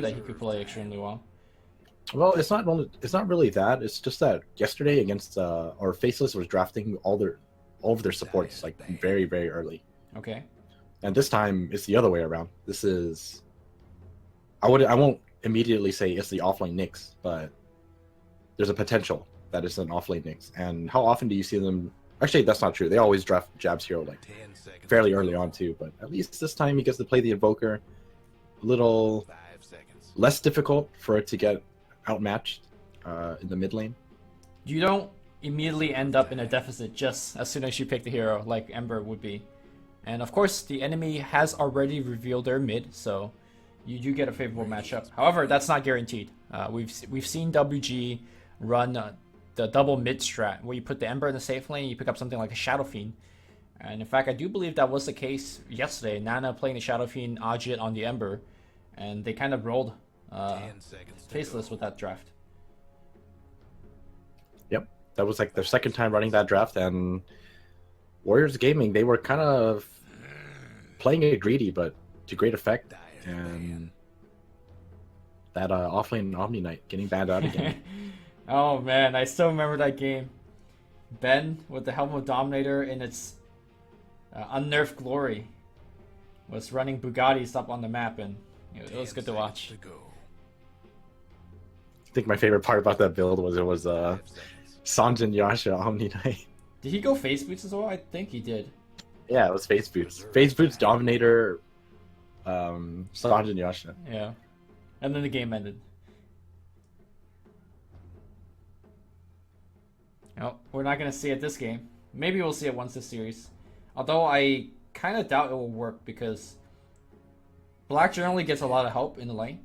that he could play extremely well. Well, it's not really that. It's just that yesterday against or Faceless was drafting all of their supports like very early, Okay. and this time it's the other way around. This is I won't immediately say it's the offlane Knicks, but there's a potential that it's an offlane Knicks. And how often do you see them? Actually, that's not true. They always draft Jabs Hero like fairly early on too, but at least this time he gets to play the Invoker. A little less difficult for it to get outmatched in the mid lane. You don't immediately end up in a deficit just as soon as you pick the hero like Ember would be. And of course, the enemy has already revealed their mid, so you do get a favorable matchup. However, that's not guaranteed. We've seen WG run the double mid strat, where you put the Ember in the safe lane, you pick up something like a Shadow Fiend. And in fact, I do believe that was the case yesterday. Nana playing the Shadow Fiend, Ajit on the Ember, and they kind of rolled Faceless with that draft. Yep, that was like their second time running that draft, and Warriors Gaming, they were kind of playing it greedy, but to great effect. And that offlane Omni Knight getting banned out again. Oh man, I still remember that game. Ben with the Helm of Dominator in its unnerved glory was running Bugattis up on the map, and it was good to watch. I think my favorite part about that build was it was Sanjin Yasha Omni Knight. Did he go face boots as well? I think he did. Yeah, it was Face Boots. Face Boots, Dominator, Sanjin Yasha. Yeah. And then the game ended. No, we're not going to see it this game. Maybe we'll see it once this series. Although I kind of doubt it will work because Black generally gets a lot of help in the lane.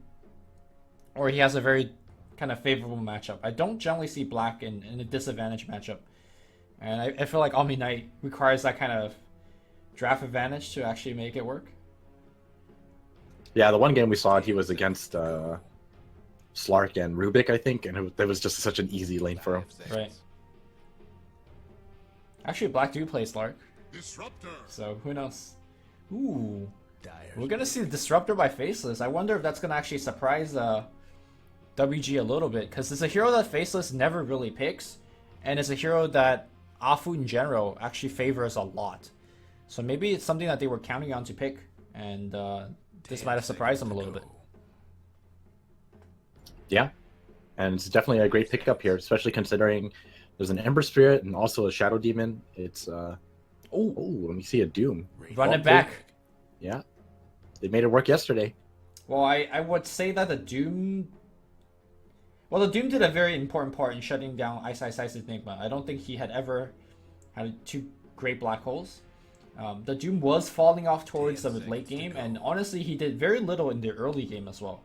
Or he has a very kind of favorable matchup. I don't generally see Black in a disadvantage matchup. And I feel like Omni Knight requires that kind of draft advantage to actually make it work. Yeah, the one game we saw it, he was against Slark and Rubik, I think, and it was just such an easy lane for him. Right. Actually, Black do play Slark. Disruptor. So who knows? Ooh, we're gonna see the Disruptor by Faceless. I wonder if that's gonna actually surprise WG a little bit, because it's a hero that Faceless never really picks, and it's a hero that Afu in general actually favors a lot. So maybe it's something that they were counting on to pick, and this might have surprised them a little bit. Yeah, and it's definitely a great pickup here, especially considering there's an Ember Spirit and also a Shadow Demon. It's let me see a Doom. Run it back. Yeah, they made it work yesterday. Well, I would say that the Doom. Well, the Doom did a very important part in shutting down Ice Enigma. I don't think he had ever had two great black holes. The Doom was falling off towards the late game, and honestly, he did very little in the early game as well.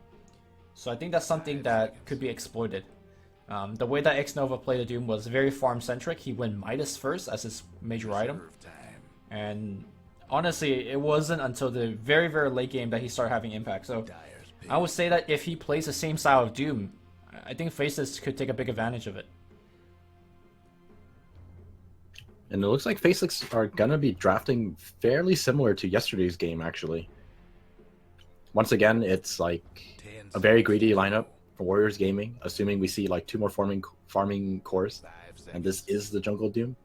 So I think that's something that could be exploited. The way that X-Nova played the Doom was very farm-centric. He went Midas first as his major item. And honestly, it wasn't until the very late game that he started having impact. So I would say that if he plays the same style of Doom, I think Faceless could take a big advantage of it. And it looks like Faceless are gonna be drafting fairly similar to yesterday's game, actually. Once again, it's like a very greedy lineup for Warriors Gaming, assuming we see like two more farming cores, and this is the Jungle Doom.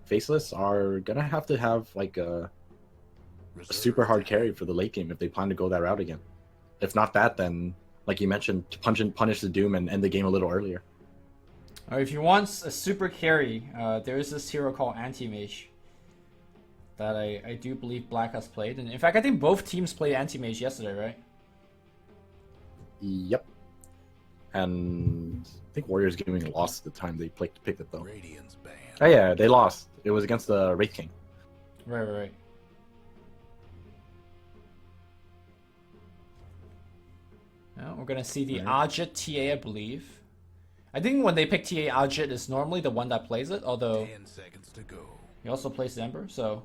Faceless are gonna have to have like a super hard carry for the late game if they plan to go that route again. If not that, then like you mentioned, punish the Doom and end the game a little earlier. If you want a super carry, there is this hero called Anti-Mage that I do believe Black has played. And in fact, I think both teams played Anti-Mage yesterday, right? Yep. And I think Warriors Gaming lost the time they picked it though. Oh yeah, they lost. It was against the Wraith King. Right. Now we're gonna see the Ajit TA, I believe. I think when they pick TA, Ajit is normally the one that plays it, although 10 seconds to go. he also plays Ember, so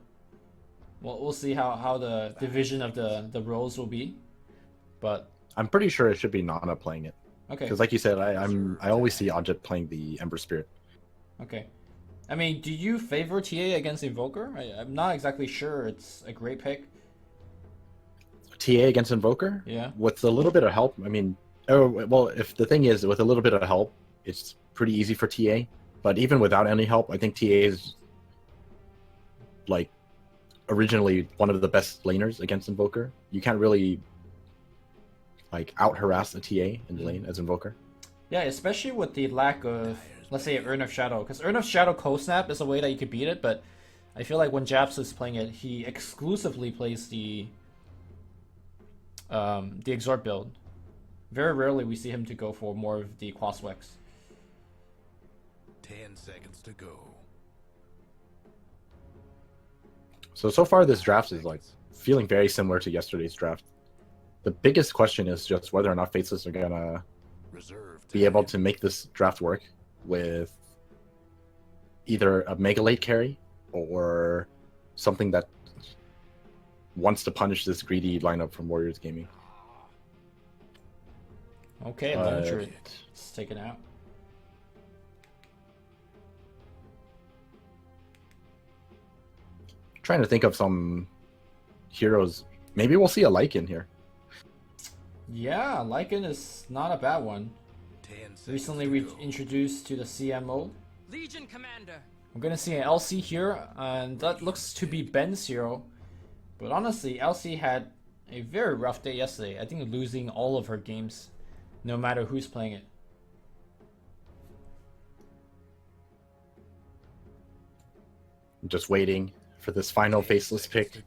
we'll see how the division of the roles will be. But I'm pretty sure it should be Nana playing it. okay. Because like you said, I always see Ajit playing the Ember Spirit. Okay. I mean, do you favor TA against Invoker? I'm not exactly sure it's a great pick. TA against Invoker. Yeah. With a little bit of help, I mean, oh, well, if the thing is, with a little bit of help, it's pretty easy for TA. But even without any help, I think TA is like originally one of the best laners against Invoker. You can't really like out harass a TA in the lane as Invoker. Yeah, especially with the lack of, let's say, Urn of Shadow. Because Urn of Shadow co-snap is a way that you could beat it, but I feel like when Japs is playing it, he exclusively plays the Exort build. Very rarely we see him to go for more of the Quaswex. 10 seconds to go. So far this draft is like feeling very similar to yesterday's draft. The biggest question is just whether or not Faceless are gonna be able to make this draft work with either a mega late carry or something that wants to punish this greedy lineup from Warriors Gaming. Okay, Launcher is taken out. Trying to think of some heroes. Maybe we'll see a Lycan here. Yeah, Lycan is not a bad one. Recently we introduced to the CM mode. Legion Commander. I'm gonna see an LC here, and that looks to be Ben's hero. But honestly, LC had a very rough day yesterday. I think losing all of her games, no matter who's playing it. I'm just waiting for this final Faceless pick.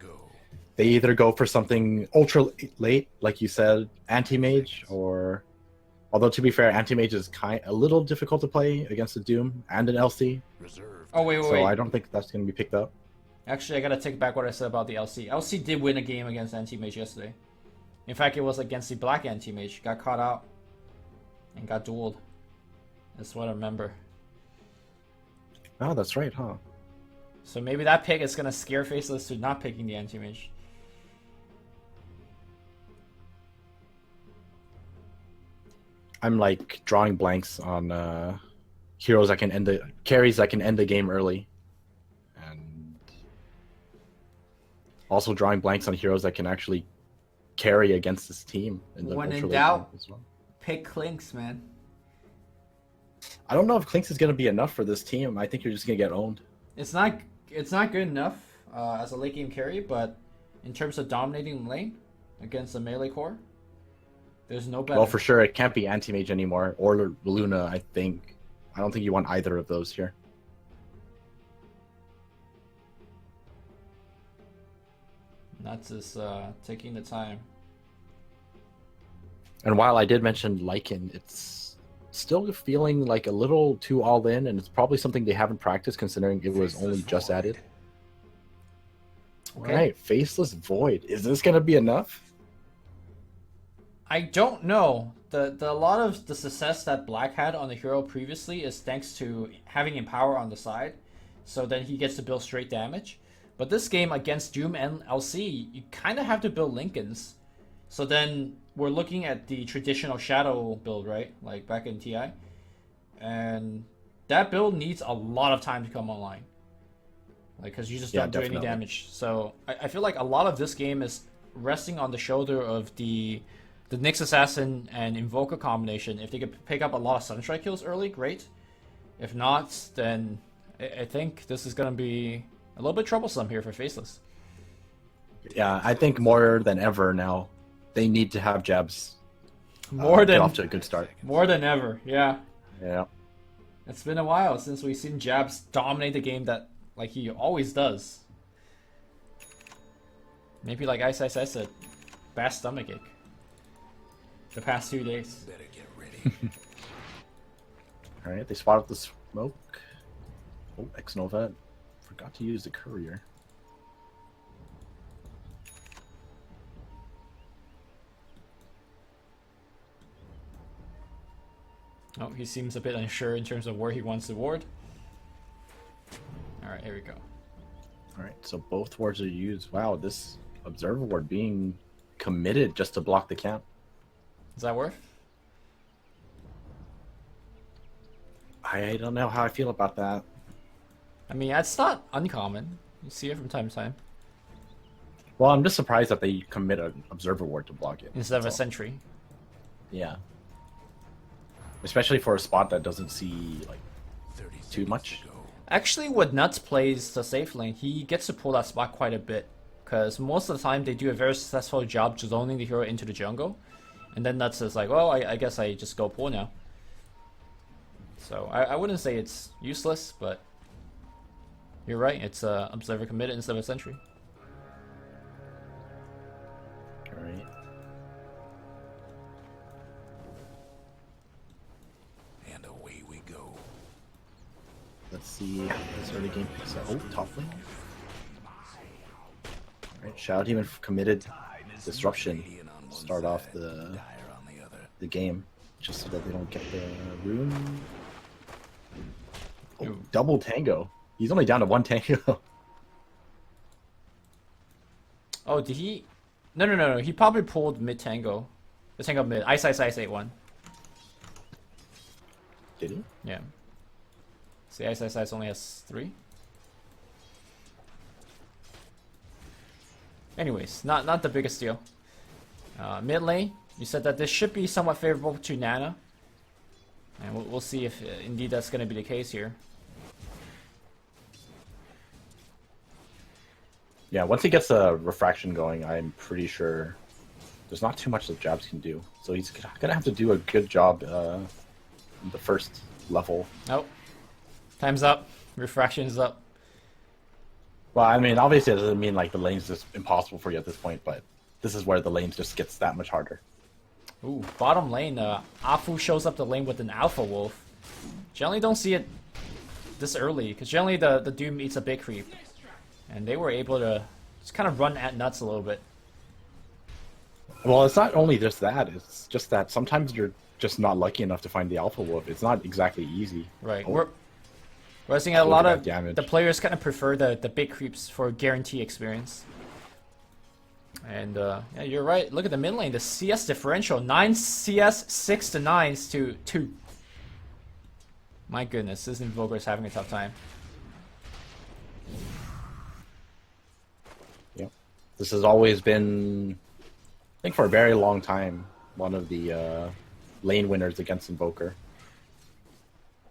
They either go for something ultra late, like you said, anti-mage, or... Although, to be fair, anti-mage is a little difficult to play against a Doom and an LC. Oh, wait. So I don't think that's going to be picked up. Actually, I gotta take back what I said about the LC. LC did win a game against anti-mage yesterday. In fact, it was against the black anti-mage. Got caught out and got dueled. That's what I remember. Oh, that's right, huh? So maybe that pick is gonna scare Faceless to not picking the anti-mage. I'm like drawing blanks on heroes that can end the carries that can end the game early, and also drawing blanks on heroes that can actually carry against this team. When in doubt, as well. Pick Clinks, man. I don't know if Clinks is gonna be enough for this team. I think you're just gonna get owned. It's not good enough as a late game carry, but in terms of dominating the lane against a melee core, there's no better. Well, for sure, it can't be anti-mage anymore, or Luna, I think. I don't think you want either of those here. That's just taking the time. And while I did mention Lycan, it's still feeling like a little too all in, and it's probably something they haven't practiced considering it was only just added. Okay. All right, Faceless Void. Is this going to be enough? I don't know. A lot of the success that Black had on the hero previously is thanks to having Empower on the side, so then he gets to build straight damage. But this game against Doom and LC, you kind of have to build Lincolns. So then we're looking at the traditional Shadow build, right? Like back in TI. And that build needs a lot of time to come online. Like, because you just don't do any damage. So I feel like a lot of this game is resting on the shoulder of the Nyx Assassin and Invoker combination. If they could pick up a lot of Sunstrike kills early, great. If not, then I think this is going to be a little bit troublesome here for Faceless. Yeah, I think more than ever now, they need to have jabs. Get off to a good start. More than ever, yeah. Yeah. It's been a while since we've seen Jabs dominate the game that like he always does. Maybe like Ice said, bad stomach ache. The past 2 days. Better get ready. Alright, they spotted the smoke. Oh, X-Nova. Forgot to use the courier. Oh, he seems a bit unsure in terms of where he wants the ward. Alright, here we go. Alright, so both wards are used. Wow, this Observer ward being committed just to block the camp. Is that worth? I don't know how I feel about that. I mean, it's not uncommon. You see it from time to time. Well, I'm just surprised that they commit an Observer Ward to block it. instead of a That's all. sentry. Yeah. Especially for a spot that doesn't see like 30 too seconds much. to go. Actually, when Nuts plays the safe lane, he gets to pull that spot quite a bit. Because most of the time, they do a very successful job zoning the hero into the jungle. And then Nuts is like, well, I guess I just go pull now. So, I wouldn't say it's useless, but you're right. It's Observer committed instead of a sentry. Alright. And away we go. Let's see how this early game picks up. Oh, top lane. Alright, Shadow Demon committed Disruption to start off the game, just so that they don't get the rune. Oh, Ooh. double Tango. He's only down to one Tango. Oh, did he? No. He probably pulled mid tango. The tango mid. Ice 8-1. Did he? Yeah. See, Ice only has 3. Anyways, not the biggest deal. Mid lane, you said that this should be somewhat favorable to Nana. And we'll see if indeed that's going to be the case here. Yeah, once he gets a refraction going, I'm pretty sure there's not too much that Jabs can do. So he's gonna have to do a good job in the first level. Nope. Time's up. Refraction is up. Well, I mean, obviously it doesn't mean like the lane's just impossible for you at this point, but this is where the lane just gets that much harder. Ooh, bottom lane, Afu shows up the lane with an Alpha Wolf. Generally don't see it this early, because generally the Doom eats a big creep. And they were able to just kind of run at Nuts a little bit. Well, it's not only just that, it's just that sometimes you're just not lucky enough to find the Alpha Wolf. It's not exactly easy. Right. Oh. We're seeing a Look lot at of that damage. the players kind of prefer the big creeps for guarantee experience. And yeah, you're right. Look at the mid lane. The CS differential, 9 CS, 6 to 9s to 2. My goodness, this Invoker is having a tough time. Yep. This has always been, I think for a very long time, one of the lane winners against Invoker.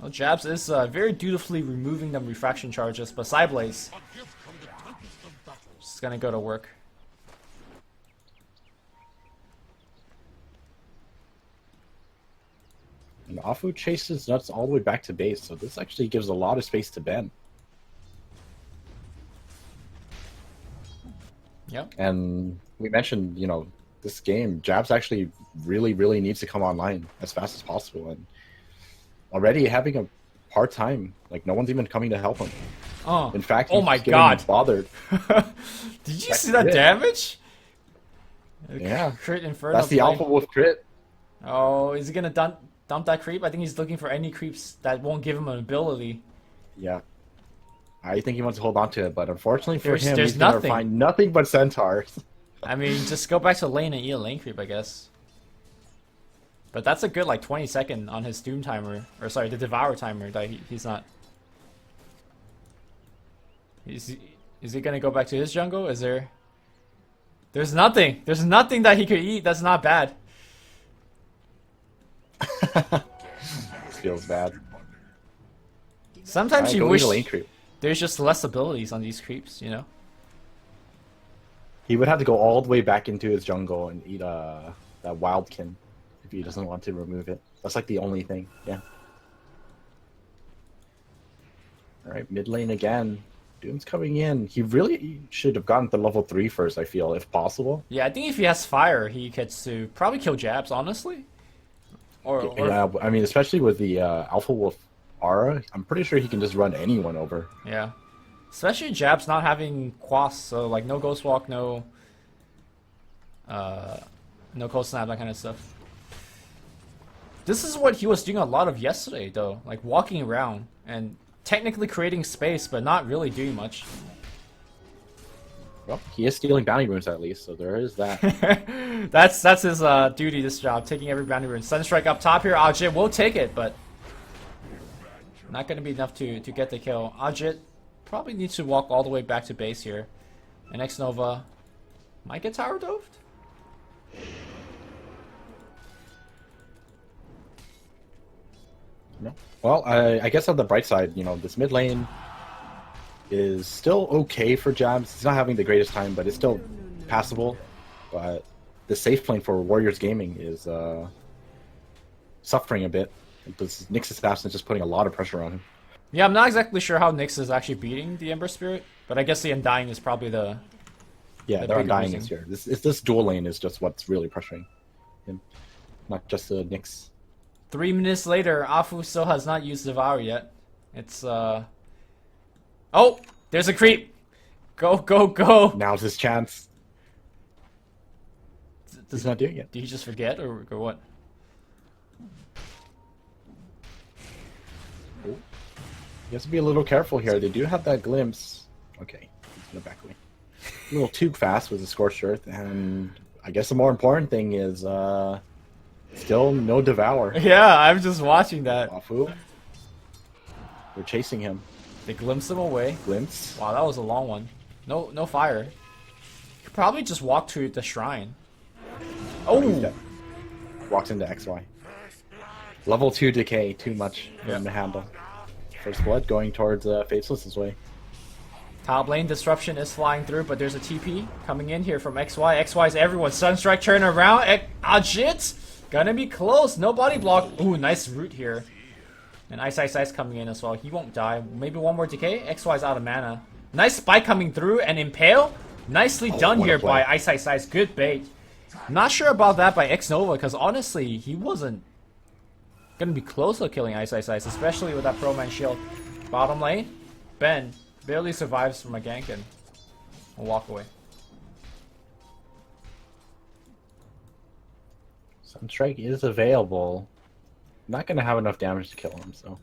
Well, Jabs is very dutifully removing them refraction charges, but Sideblaze just gonna go to work. And Afu chases Nuts all the way back to base, so this actually gives a lot of space to Ben. Yep. And we mentioned, you know, this game, Jabs actually really needs to come online as fast as possible. And already having a hard time, like no one's even coming to help him. Oh. In fact, Oh he's my getting God. bothered. Did you That's see that it. damage? Yeah. Crit Inferno. That's the play. Alpha Wolf crit. Oh, is he gonna dump that creep? I think he's looking for any creeps that won't give him an ability. Yeah. I think he wants to hold on to it, but unfortunately for There's him, he's nothing. gonna find nothing but centaurs. I mean, just go back to lane and eat a lane creep, I guess. But that's a good like 20-second on his Doom timer, or sorry, the Devour timer that he's not. Is he gonna go back to his jungle? Is there? There's nothing. There's nothing that he could eat. That's not bad. This feels bad. Sometimes Alright, you go eat wish a lane creep. there's just less abilities on these creeps, you know? He would have to go all the way back into his jungle and eat that Wildkin if he doesn't want to remove it. That's like the only thing. Yeah. Alright, mid lane again. Doom's coming in. He really should have gotten to level 3 first, I feel, if possible. Yeah, I think if he has fire, he gets to probably kill Jabs, honestly. Or Yeah, I mean, especially with the Alpha Wolf aura, I'm pretty sure he can just run anyone over. yeah. Especially Jabs not having Quas, so like no Ghost Walk, no Cold Snap, that kind of stuff. This is what he was doing a lot of yesterday, though. Like walking around and technically creating space, but not really doing much. Well, he is stealing bounty runes at least, so there is that. That's his duty, this job, taking every bounty rune. Sunstrike up top here, Ajit will take it, but not going to be enough to get the kill. Ajit probably needs to walk all the way back to base here. And X Nova Might get tower doved? No. Well, I guess on the bright side, you know, this mid lane is still okay for Jabs. He's not having the greatest time, but it's still passable. But the safe lane for Warriors Gaming is suffering a bit. This Nyx Assassin is just putting a lot of pressure on him. Yeah, I'm not exactly sure how Nyx is actually beating the Ember Spirit, but I guess the Undying is probably the... Yeah, the their bigger Undying reason. is here. This dual lane is just what's really pressuring him, not just the Nyx. 3 minutes later, Afu still has not used Devour yet. It's, Oh! There's a creep! Go, go, go! Now's his chance. He's not doing it. Did he just forget, or what? He has to be a little careful here. They do have that glimpse. Okay, he's gonna back away. A little too fast with the Scorched Earth, and I guess the more important thing is still no Devour. Yeah, I'm just watching that. Wafu. We're chasing him. They glimpse him away. Glimpse. Wow, that was a long one. No fire. He could probably just walk to the shrine. Oh, he's Oh! dead. Walks into XY. Level 2 decay, too much for him to handle. First blood going towards Faceless' way. Top lane disruption is flying through, but there's a TP coming in here from XY. XY's everyone. Sunstrike turn around. Shit! Gonna be close. No body block. Ooh, nice root here. And Ice coming in as well. He won't die. Maybe one more decay. XY's out of mana. Nice spike coming through and impale. Nicely done what a here play. by Ice. Good bait. Not sure about that by Xnova, because honestly, he wasn't gonna be close to killing Ice, especially with that Pro Man shield. Bottom lane, Ben barely survives from a gank and a walk away. Sunstrike is available. Not gonna have enough damage to kill him, so.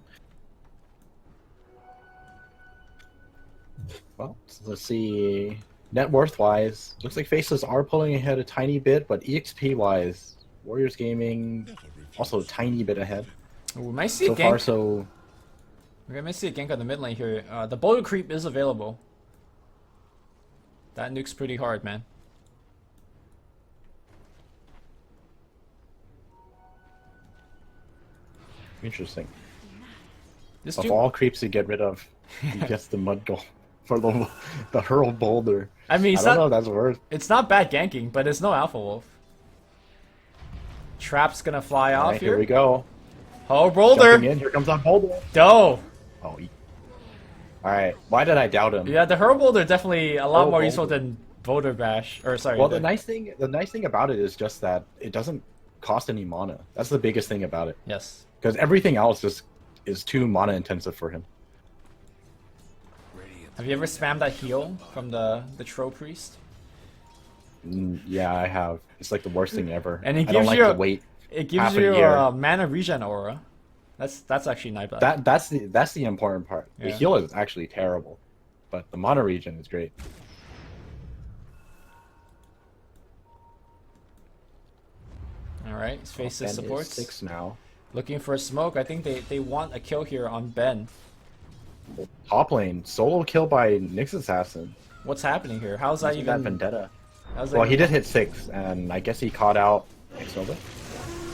Well, so let's see. Net worth wise, looks like Faceless are pulling ahead a tiny bit, but EXP wise, Warriors Gaming also a tiny bit ahead. Ooh, we might see So a gank. far, so We might see a gank on the mid lane here. The boulder creep is available. That nuke's pretty hard, man. interesting. This Of dude, all creeps to get rid of, he gets the mud goal for the hurl boulder. I mean, I it's don't not, know if that's worth. it's not bad ganking, but it's no Alpha Wolf. Trap's gonna fly off Alright, here here. we go. Oh, Jumping boulder! in. Here comes that boulder. Doe! Oh, alright. Why did I doubt him? Yeah, the Hurl Boulder definitely a lot Hurl more useful Boulder. than Boulder Bash. Or sorry. Well, the nice thing about it is just that it doesn't cost any mana. That's the biggest thing about it. Yes. Because everything else just is too mana intensive for him. Have you ever spammed that heal from the Tro Priest? Yeah, I have. It's like the worst thing ever. And it I don't gives like you to a- wait. It gives Half a you year. a mana regen aura. That's actually nice. That's the important part. The Yeah. heal is actually terrible, but the mana regen is great. Alright, his face Ben is supports. 6 now. Looking for a smoke. I think they want a kill here on Ben. Top lane solo kill by Nyx Assassin. What's happening here? How's that Using that even? vendetta. How's that Well, he even- did hit 6, and I guess he caught out Xnova.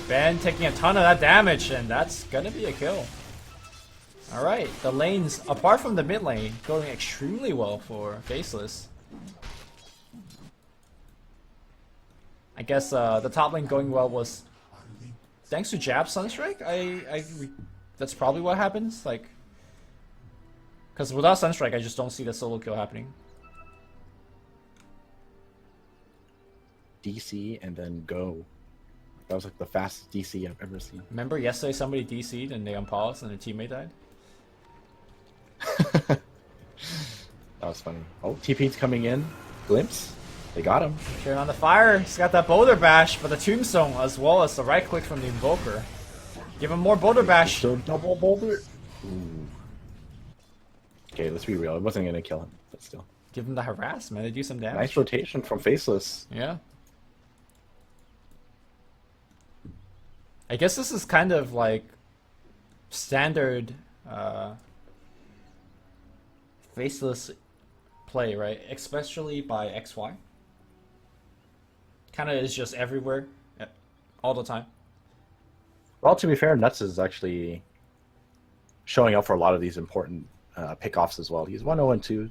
Ben taking a ton of that damage, and that's gonna be a kill. Alright, the lanes, apart from the mid lane, going extremely well for Faceless. I guess the top lane going well was thanks to Jab Sunstrike. That's probably what happens. Like, because without Sunstrike, I just don't see the solo kill happening. DC and then go. That was like the fastest DC I've ever seen. Remember yesterday somebody DC'd and they unpaused and their teammate died? That was funny. Oh, TP's coming in. Glimpse. They got him. Turn on the fire. He's got that Boulder Bash for the Tombstone as well as the right click from the Invoker. Give him more Boulder Bash. So double boulder. Ooh. Okay, let's be real. It wasn't gonna kill him, but still. Give him the harass, man. They do some damage. Nice rotation from Faceless. Yeah. I guess this is kind of like standard Faceless play, right? Especially by XY. kind of is just everywhere, all the time. Well, to be fair, Nuts is actually showing up for a lot of these important pickoffs as well. He's 1-0-2,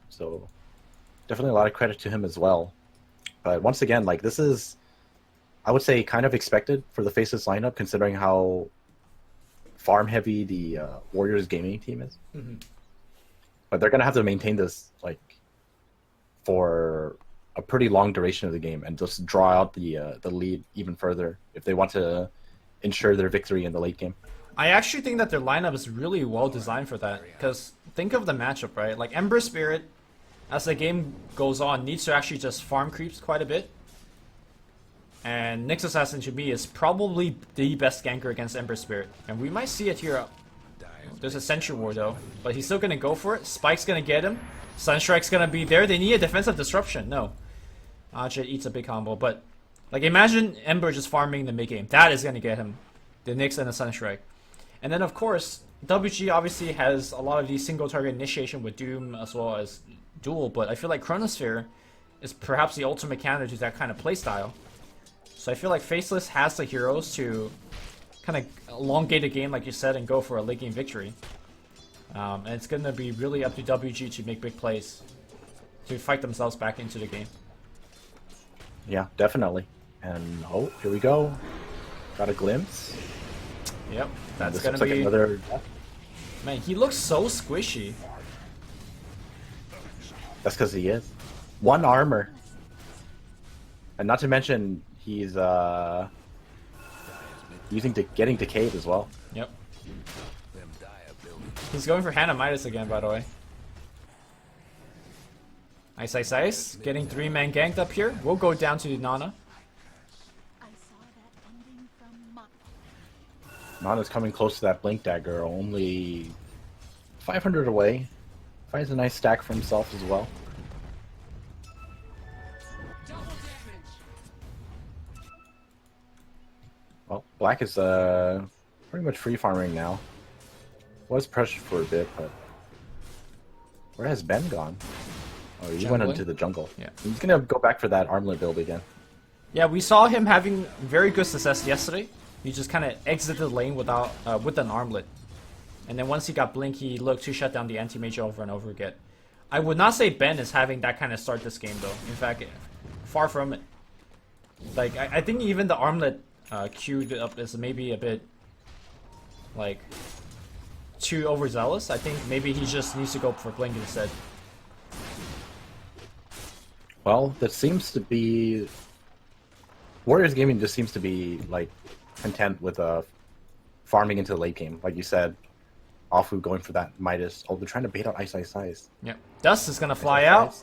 so definitely a lot of credit to him as well. But once again, like this is, I would say, kind of expected for the Faceless lineup, considering how farm heavy the Warriors gaming team is. Mm-hmm. But they're gonna have to maintain this like for a pretty long duration of the game and just draw out the lead even further if they want to ensure their victory in the late game. I actually think that their lineup is really well designed for that. Because think of the matchup, right? Like Ember Spirit, as the game goes on, needs to actually just farm creeps quite a bit. And Nyx Assassin to me is probably the best ganker against Ember Spirit. And we might see it here. There's a Sentry War though, but he's still gonna go for it. Spike's gonna get him. Sunstrike's gonna be there. They need a defensive disruption. No. Ajit eats a big combo, but like imagine Ember just farming the mid game. That is gonna get him the Nyx and the Sunstrike. And then of course, WG obviously has a lot of these single target initiation with Doom as well as Duel, but I feel like Chronosphere is perhaps the ultimate counter to that kind of playstyle. So I feel like Faceless has the heroes to kind of elongate the game, like you said, and go for a late game victory. And it's going to be really up to WG to make big plays to fight themselves back into the game. Yeah, definitely. And oh, here we go. Got a glimpse. Yep, that's This going looks to be... like another... Man, he looks so squishy. That's because he is. 1 armor. And not to mention, he's getting decayed as well. Yep. He's going for Hannah Midas again, by the way. Ice Ice Ice, getting 3-man ganked up here. We'll go down to Nana. Nana's coming close to that Blink Dagger, only 500 away. Finds a nice stack for himself as well. Well, Black is pretty much free farming now. Was pressured for a bit, but where has Ben gone? Oh, he went Jungling? into the jungle. Yeah. He's gonna go back for that armlet build again. Yeah, we saw him having very good success yesterday. He just kind of exited the lane without with an armlet. And then once he got Blink, he looked to shut down the anti-mage over and over again. I would not say Ben is having that kind of start this game, though. In fact, far from it. Like, I think even the armlet queued up is maybe a bit, like, too overzealous. I think maybe he just needs to go for Blink instead. Well, that seems to be... Warriors Gaming just seems to be, like, content with farming into the late game. Like you said, Afu going for that Midas. Oh, they're trying to bait out Ice Ice Ice. Yep. Dust is going to fly out.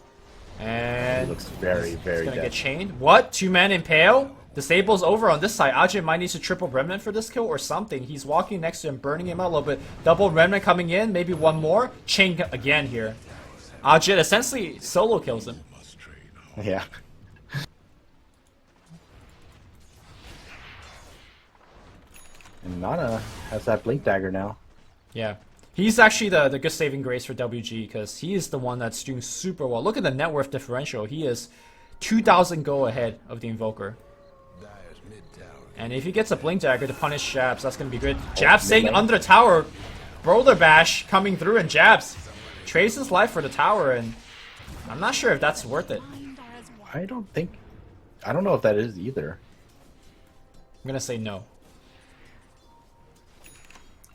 And he looks very, very he's gonna dead. get chained. What? 2-man impale? Disable's over on this side. Ajit might need to triple Remnant for this kill or something. He's walking next to him, burning him out a little bit. Double Remnant coming in, maybe one more. Chain again here. Ajit essentially solo kills him. Yeah. And Nana has that Blink Dagger now. Yeah. He's actually the good saving grace for WG because he is the one that's doing super well. Look at the net worth differential. He is 2,000 gold ahead of the Invoker. And if he gets a Blink Dagger to punish Jabs, that's going to be good. Jabs staying under the tower. Brother Bash coming through and Jabs trades his life for the tower, and I'm not sure if that's worth it. I don't know if that is either. I'm going to say no.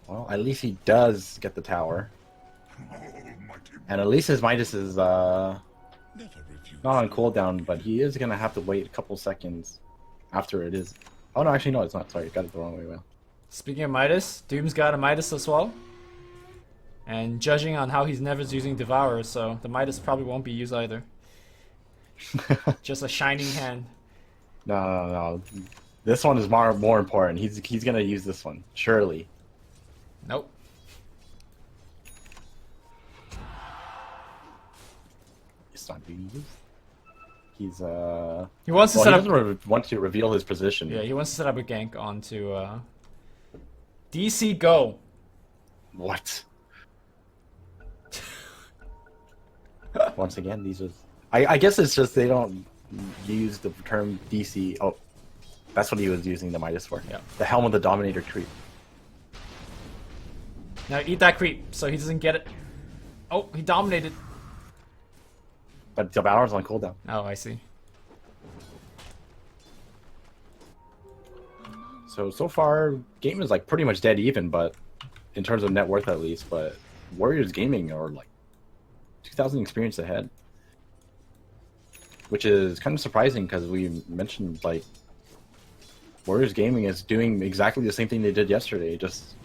Well, at least he does get the tower. And at least his Midas is not on cooldown, but he is going to have to wait a couple seconds after it is. Oh, no, actually, no, it's not. Sorry, got it the wrong way around. Speaking of Midas, Doom's got a Midas as well. And judging on how he's never using Devour, so the Midas probably won't be used either. Just a shining hand. No. This one is more important. He's going to use this one, surely. Nope. It's not being used. He's He wants to well, set he up. doesn't want to reveal his position. Yeah, he wants to set up a gank onto DC Go. What? Once again, these are. I guess it's just they don't used the term DC. Oh, that's what he was using the Midas for. Yeah. The Helm of the Dominator creep. Now eat that creep so he doesn't get it. Oh, he dominated. But the Valor's on cooldown. Oh, I see. So far, game is like pretty much dead even, but in terms of net worth at least. But Warriors Gaming are like 2,000 experience ahead, which is kind of surprising because we mentioned like Warriors Gaming is doing exactly the same thing they did yesterday, just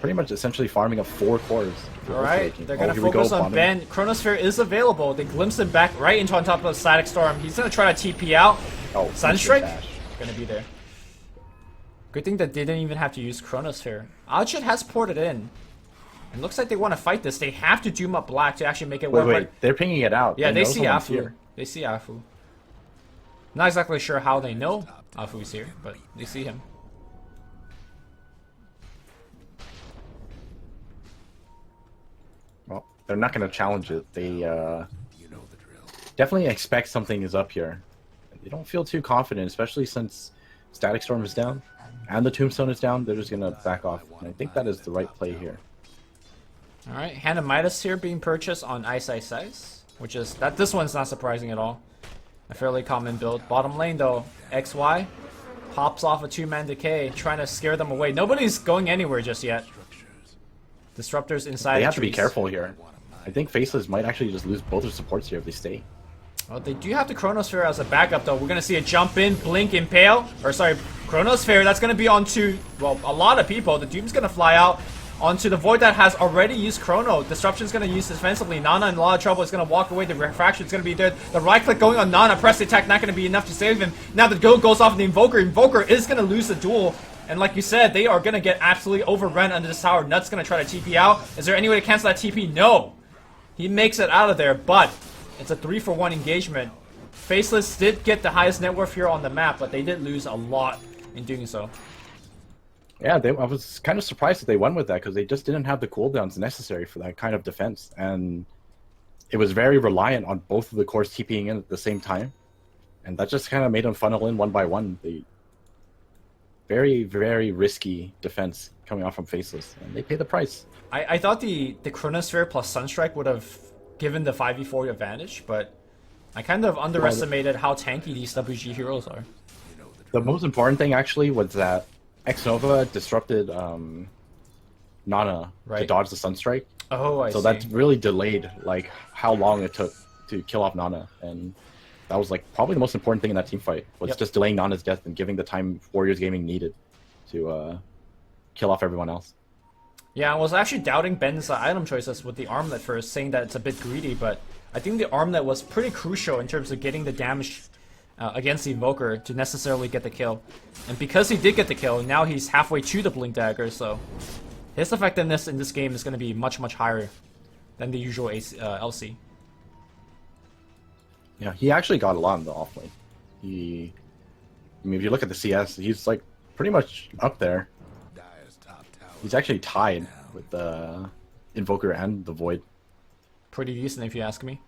pretty much essentially farming up 4 cores. Alright, they're gonna focus on Ben. Chronosphere is available. They glimpse him back right into on top of the Static Storm. He's gonna try to TP out. Oh, Sunstrike gonna be there. Good thing that they didn't even have to use Chronosphere. Alchid has ported in. And looks like they want to fight this. They have to doom up black to actually make it work. Wait, they're pinging it out. Yeah, they see Afu. Here. They see Afu. Not exactly sure how they know Afu's here, but they see him. Well, they're not going to challenge it. They definitely expect something is up here. They don't feel too confident, especially since Static Storm is down and the Tombstone is down. They're just going to back off. And I think that is the right play here. Alright, Hand of Midas here being purchased on Ice Ice Ice, which is that this one's not surprising at all. A fairly common build. Bottom lane though, XY pops off a 2-man decay, trying to scare them away. Nobody's going anywhere just yet. Disruptors inside. They have to be careful here. I think Faceless might actually just lose both their supports here if they stay. Well, they do have the Chronosphere as a backup though. We're gonna see a jump in, blink, impale, or sorry, Chronosphere. That's gonna be onto, well, a lot of people. The Doom's gonna fly out onto the Void that has already used Chrono. Disruption's gonna use defensively. Nana in a lot of trouble. Is gonna walk away. The Refraction's gonna be there. The right click going on Nana. Press the attack not gonna be enough to save him. Now the go goes off of the Invoker. Invoker is gonna lose the duel. And like you said, they are gonna get absolutely overrun under this tower. Nut's gonna try to TP out. Is there any way to cancel that TP? No. He makes it out of there, but it's a 3-for-1 engagement. Faceless did get the highest net worth here on the map, but they did lose a lot in doing so. Yeah, I was kind of surprised that they went with that because they just didn't have the cooldowns necessary for that kind of defense. And it was very reliant on both of the cores TPing in at the same time. And that just kind of made them funnel in one by one. The very, very risky defense coming off from Faceless. And they pay the price. I thought the Chronosphere plus Sunstrike would have given the 5v4 advantage, but I kind of underestimated how tanky these WG heroes are. The most important thing actually was that X-Nova disrupted Nana to dodge the Sunstrike. Oh, I see. So that really delayed like how long it took to kill off Nana, and that was like probably the most important thing in that team fight was just delaying Nana's death and giving the time Warriors Gaming needed to kill off everyone else. Yeah, I was actually doubting Ben's item choices with the armlet first, saying that it's a bit greedy, but I think the armlet was pretty crucial in terms of getting the damage against the Invoker to necessarily get the kill. And because he did get the kill, now he's halfway to the Blink Dagger, so his effectiveness in this game is going to be much, much higher than the usual LC. Yeah, he actually got a lot in the offlane. I mean, if you look at the CS, he's like pretty much up there. He's actually tied with the Invoker and the Void. Pretty decent if you ask me.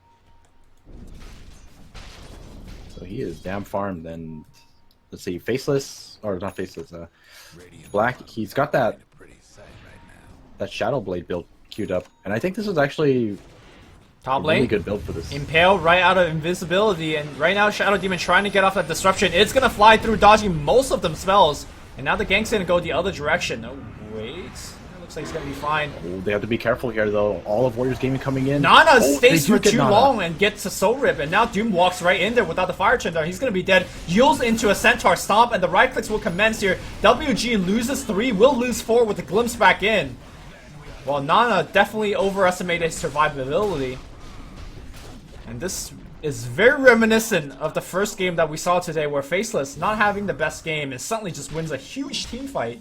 So he is damn farmed. And let's see, Faceless, or not Faceless, Black, he's got that Shadow Blade build queued up. And I think this is actually top a lane. really good build for this. Impale right out of invisibility, and right now Shadow Demon trying to get off that disruption. It's gonna fly through, dodging most of them spells. And now the gank's gonna go the other direction. Oh, wait. That looks like it's gonna be fine. Oh, they have to be careful here, though. All of Warriors Gaming coming in. Nana stays for too Nana long and gets to Soul Rip, and now Doom walks right in there without the Fire Chandler. He's gonna be dead. Yields into a Centaur Stomp, and the right clicks will commence here. WG loses 3, will lose 4 with the glimpse back in. Well, Nana definitely overestimated his survivability. And this is very reminiscent of the first game that we saw today, where Faceless, not having the best game, and suddenly just wins a huge team fight.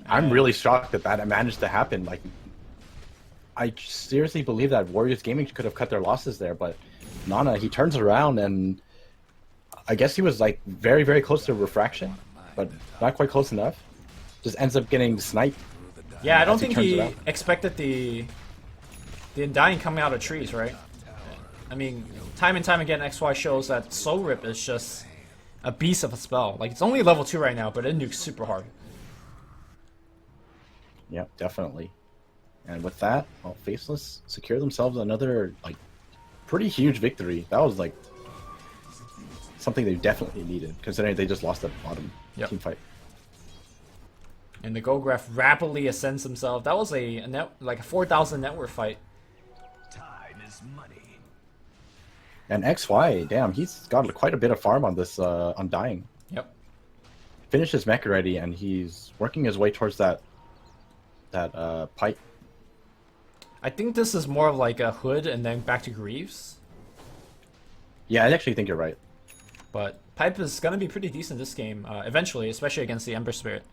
I'm really shocked that that managed to happen. Like, I seriously believe that Warriors Gaming could have cut their losses there, but Nana, he turns around and I guess he was like very, very close to refraction, but not quite close enough. Just ends up getting sniped. Yeah, I don't think he expected the Undying coming out of trees, right? I mean, time and time again, XY shows that Soul Rip is just a beast of a spell. Like, it's only level 2 right now, but it nukes super hard. Yep, definitely. And with that, well, Faceless secure themselves another, like, pretty huge victory. That was, like, something they definitely needed, considering they just lost at the bottom team fight. And the Gograph rapidly ascends himself. That was a 4,000 network fight. Time is money. And XY, damn, he's got quite a bit of farm on this Undying. Yep. Finished his mech already, and he's working his way towards that pipe. I think this is more of like a Hood and then back to Greaves. Yeah, I actually think you're right. But Pipe is going to be pretty decent this game, eventually, especially against the Ember Spirit.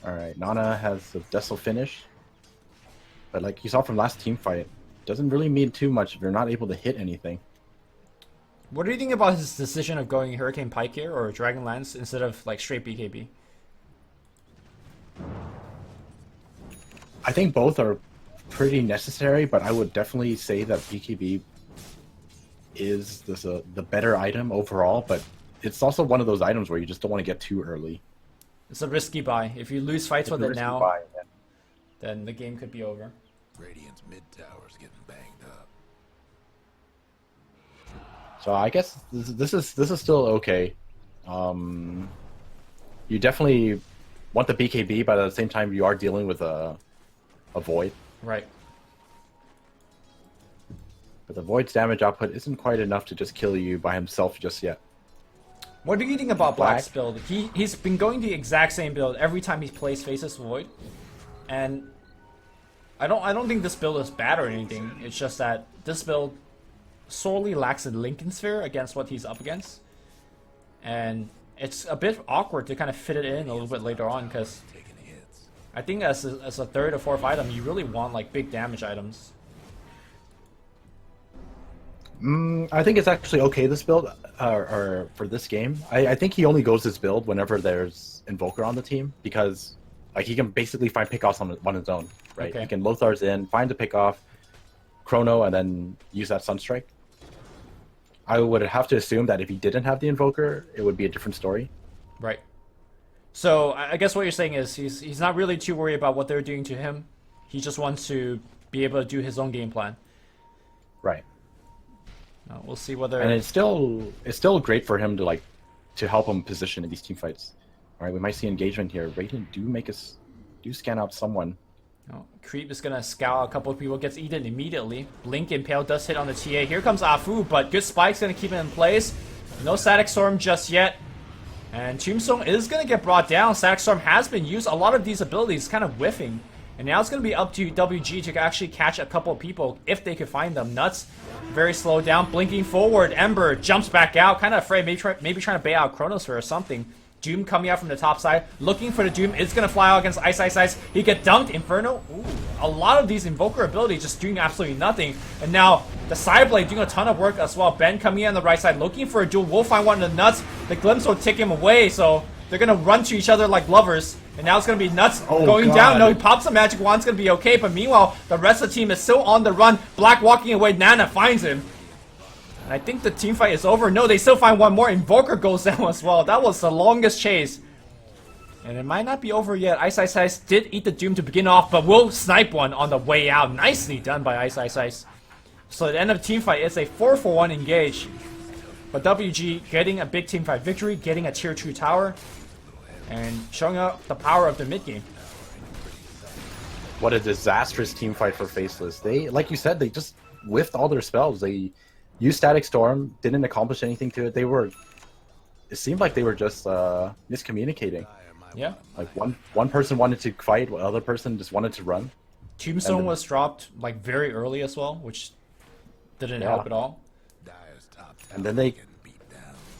Alright, Nana has a Desil finish. But like you saw from last team fight, doesn't really mean too much if you're not able to hit anything. What do you think about his decision of going Hurricane Pike here or Dragon Lance instead of like straight BKB? I think both are pretty necessary, but I would definitely say that BKB is the better item overall, but it's also one of those items where you just don't want to get too early. It's a risky buy. If you lose fights with it now, then the game could be over. Radiant's mid tower's getting banged up. So I guess this is still okay. You definitely want the BKB, but at the same time you are dealing with a Void. Right. But the Void's damage output isn't quite enough to just kill you by himself just yet. What do you think about Black's build? He's been going the exact same build every time he plays Faceless Void, and I don't think this build is bad or anything. It's just that this build sorely lacks a Lincoln Sphere against what he's up against, and it's a bit awkward to kind of fit it in a little bit later on because I think as a third or fourth item, you really want like big damage items. I think it's actually okay this build, or for this game. I think he only goes this build whenever there's Invoker on the team because like he can basically find pickoffs on his own, right? Okay. He can Lothar's in, find a pickoff, Chrono, and then use that Sunstrike. I would have to assume that if he didn't have the Invoker, it would be a different story. Right. So I guess what you're saying is he's not really too worried about what they're doing to him. He just wants to be able to do his own game plan. Right. We'll see whether. And it's still great for him to help him position in these team fights. All right, we might see engagement here. Radiant do scan out someone. Creep is gonna scout a couple of people, gets eaten immediately. Blink Impale does hit on the TA. Here comes Afu, but good spike's gonna keep it in place. No Static Storm just yet. And Tombstone is gonna get brought down. Static Storm has been used. A lot of these abilities kind of whiffing. And now it's gonna be up to WG to actually catch a couple of people if they could find them. Nuts, very slow down, blinking forward. Ember jumps back out, kind of afraid, maybe trying to bait out Chronosphere or something. Doom coming out from the top side, looking for the Doom. It's gonna fly out against Ice Ice Ice. He get dunked. Inferno. Ooh, a lot of these Invoker abilities just doing absolutely nothing. And now the Sideblade doing a ton of work as well. Ben coming in on the right side, looking for a duel. Will find one of the Nuts. The Glimpse will take him away, so they're gonna run to each other like lovers. And now it's gonna be Nuts going down. No, he pops the Magic Wand. It's gonna be okay. But meanwhile, the rest of the team is still on the run. Black walking away. Nana finds him. And I think the team fight is over. No, they still find one more. Invoker goes down as well. That was the longest chase. And it might not be over yet. Ice Ice Ice did eat the Doom to begin off, but will snipe one on the way out. Nicely done by Ice Ice Ice. So at the end of the team fight, it's a 4-for-1 engage. But WG getting a big team fight victory, getting a tier 2 tower, and showing up the power of the mid game. What a disastrous team fight for Faceless. They, like you said, they just whiffed all their spells. They used Static Storm, didn't accomplish anything to it. It seemed like they were just miscommunicating. Yeah. Like one person wanted to fight, while the other person just wanted to run. Tombstone was dropped like very early as well, which didn't help at all. And then they,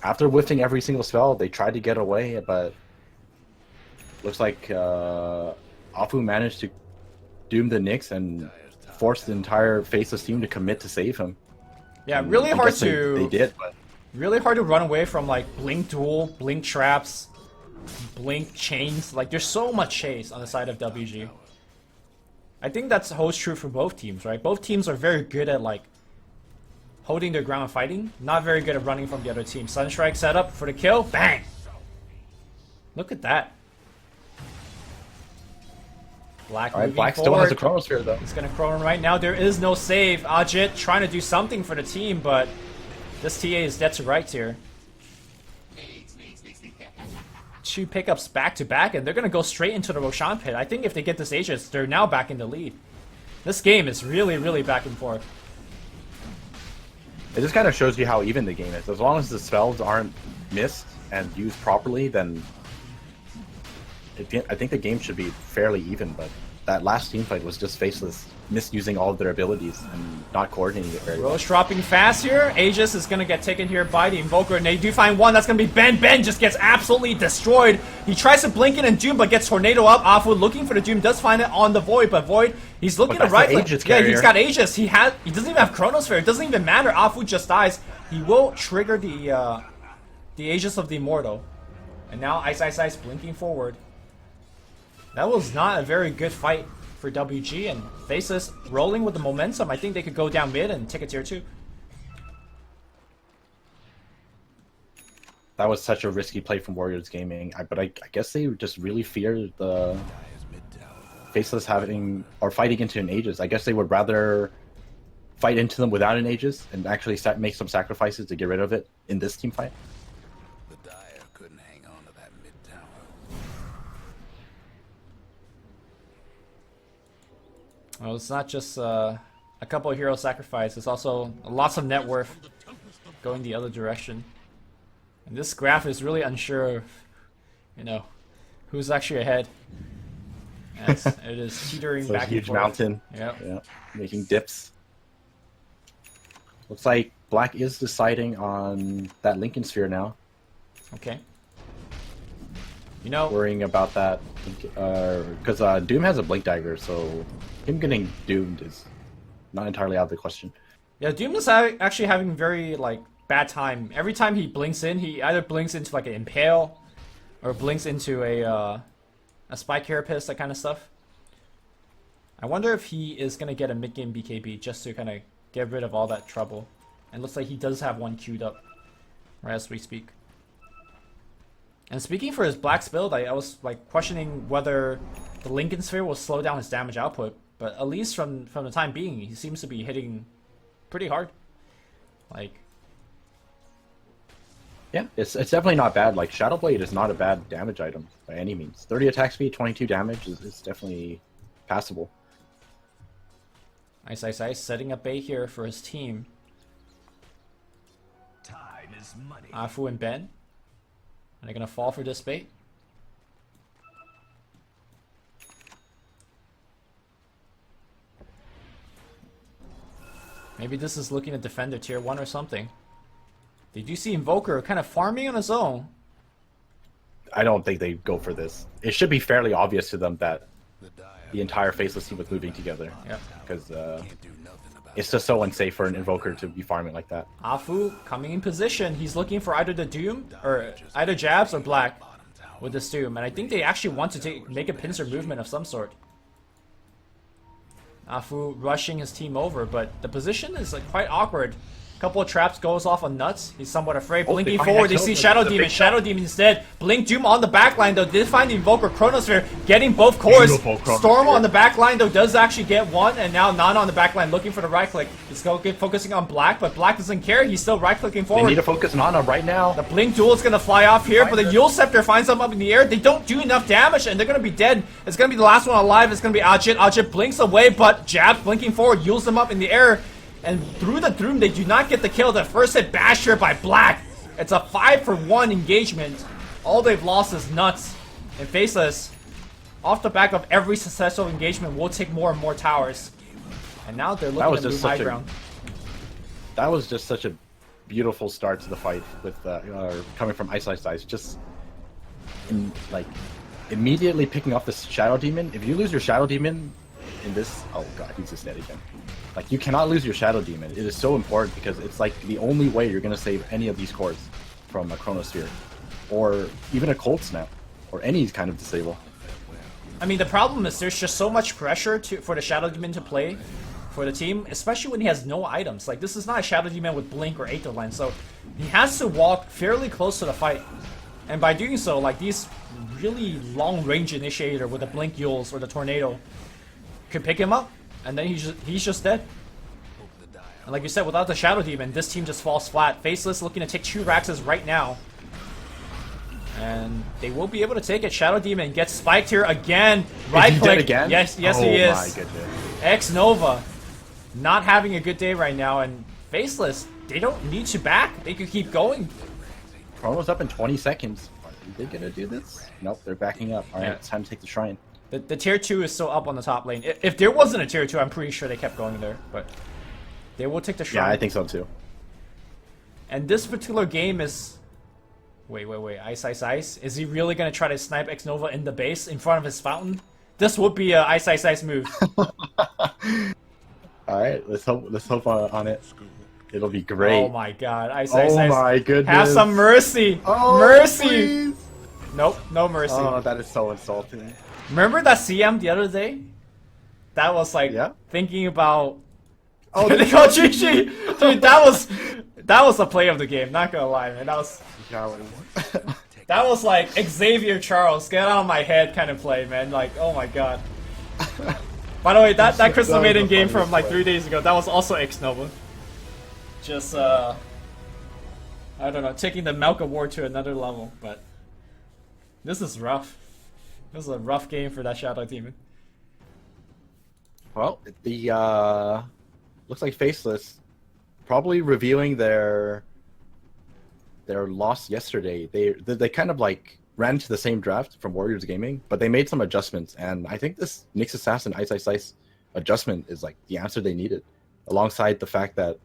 after whiffing every single spell, they tried to get away, but looks like Afu managed to doom the Nyx and force the entire Faceless team to commit to save him. Yeah, And really I hard guess they did, but really hard to run away from like Blink Duel, Blink Traps, blink chains. Like there's so much chase on the side of WG. I think that's holds true for both teams, right? Both teams are very good at like holding their ground and fighting, not very good at running from the other team. Sunstrike set up for the kill, bang! Look at that. Black All right, moving Black forward. still has a Chronosphere though. He's gonna chrono right now. There is no save. Ajit trying to do something for the team, but this TA is dead to rights here. 2 pickups back to back, and they're gonna go straight into the Roshan pit. I think if they get this Aegis, they're now back in the lead. This game is really, really back and forth. It just kind of shows you how even the game is. As long as the spells aren't missed and used properly, then I think the game should be fairly even. But that last team fight was just Faceless misusing all of their abilities and not coordinating it very well. Roche dropping fast here. Aegis is going to get taken here by the Invoker, and they do find one. That's going to be Ben. Ben just gets absolutely destroyed. He tries to blink in and Doom, but gets Tornado up. Afu looking for the Doom, does find it on the Void, but Void, he's looking to right. Yeah, he's got Aegis. He doesn't even have Chronosphere. It doesn't even matter. Afu just dies. He will trigger the Aegis of the Immortal. And now Ice blinking forward. That was not a very good fight for WG, and Faceless rolling with the momentum. I think they could go down mid and take a tier 2. That was such a risky play from Warriors Gaming, but I guess they just really fear the Faceless having or fighting into an Aegis. I guess they would rather fight into them without an Aegis and actually make some sacrifices to get rid of it in this team fight. The Dire couldn't hang on to that mid tower. Well, it's not just a couple of hero sacrifices. It's also lots of net worth going the other direction. And this graph is really unsure of, who's actually ahead. As it is teetering back and forth. Huge mountain. Yep. Yeah, making dips. Looks like Black is deciding on that Lincoln Sphere now. Okay. Worrying about that because Doom has a Blink Dagger, so him getting doomed is not entirely out of the question. Yeah, Doom is actually having very bad time. Every time he blinks in, he either blinks into like an Impale or blinks into a Spike Carapace, that kind of stuff. I wonder if he is gonna get a mid game BKB just to kind of get rid of all that trouble. And looks like he does have one queued up right as we speak. And speaking for his Black's build, I was questioning whether the Lincoln Sphere will slow down his damage output, but at least from the time being, he seems to be hitting pretty hard. Yeah, it's definitely not bad. Shadow Blade is not a bad damage item by any means. 30 attack speed, 22 damage is definitely passable. Ice setting up bait here for his team. Time is money. Afu and Ben. Are they gonna fall for this bait? Maybe this is looking to defend their tier 1 or something. Did you see Invoker kind of farming on his own? I don't think they go for this. It should be fairly obvious to them that the entire Faceless team was moving together. Yep. Because it's just so unsafe for an Invoker to be farming like that. Afu coming in position. He's looking for either the Doom or either Jabs or Black with this Doom. And I think they actually want to make a pincer movement of some sort. Afu rushing his team over, but the position is quite awkward. Couple of traps goes off on Nuts. He's somewhat afraid. Blinking forward, they see Shadow Demon. Shadow Demon instead. Blink Doom on the backline though. Did find the Invoker Chronosphere, getting both cores. Storm on the backline though does actually get one, and now Nana on the backline looking for the right click. He's focusing on Black, but Black doesn't care. He's still right clicking forward. They need to focus Nana right now. The Blink Duel is gonna fly off here, but the Yule Scepter finds them up in the air. They don't do enough damage, and they're gonna be dead. It's gonna be the last one alive. It's gonna be Ajit. Ajit blinks away, but Jabs blinking forward, Yules them up in the air. And through the Doom, they do not get the kill. The first hit bashed here by Black. It's a 5-for-1 engagement. All they've lost is Nuts. And Faceless, off the back of every successful engagement, will take more and more towers. And now they're looking to move high ground. That was just such a beautiful start to the fight with coming from Ice. Just immediately picking up the Shadow Demon. If you lose your Shadow Demon in this, oh god, he's just dead again. You cannot lose your Shadow Demon. It is so important because it's the only way you're gonna save any of these cores from a Chronosphere or even a Cold Snap. or any kind of disable. I mean, the problem is there's just so much pressure for the Shadow Demon to play for the team, especially when he has no items. Like, this is not a Shadow Demon with Blink or Aether Line, so he has to walk fairly close to the fight. And by doing so, like, these really long-range initiator with the Blink Yules or the Tornado could pick him up, and then he's just dead. And like you said, without the Shadow Demon, this team just falls flat. Faceless looking to take 2 Raxes right now. And they will be able to take it. Shadow Demon gets spiked here again. Right click. Dead again? Yes, oh he is. My goodness. X Nova not having a good day right now, and Faceless, they don't need to back. They could keep going. Promo's up in 20 seconds. Are they gonna do this? Nope, they're backing up. Alright, it's time to take the shrine. The tier 2 is still up on the top lane. If there wasn't a tier 2, I'm pretty sure they kept going there, but they will take the shrine. Yeah, I think so too. And this particular game is... Wait. Ice. Is he really going to try to snipe X Nova in the base in front of his fountain? This would be a Ice move. Alright, let's hope on it. It'll be great. Oh my god. Ice. Oh my goodness. Have some mercy. Oh, mercy. Please. Nope, no mercy. Oh, that is so insulting. Remember that CM the other day? That was like thinking about... Oh, they called GG! Dude, that was the play of the game, not gonna lie, man. That was like Xavier Charles, get out of my head kind of play, man. Like, oh my god. By the way, that Crystal Maiden game from like 3 days ago, that was also X Nova. Just, I don't know, taking the Milk Award to another level, but this is rough. This is a rough game for that Shadow Demon. Well, the looks like Faceless probably reviewing their loss yesterday. They kind of like ran to the same draft from Warriors Gaming, but they made some adjustments, and I think this Nyx Assassin Ice adjustment is like the answer they needed, alongside the fact that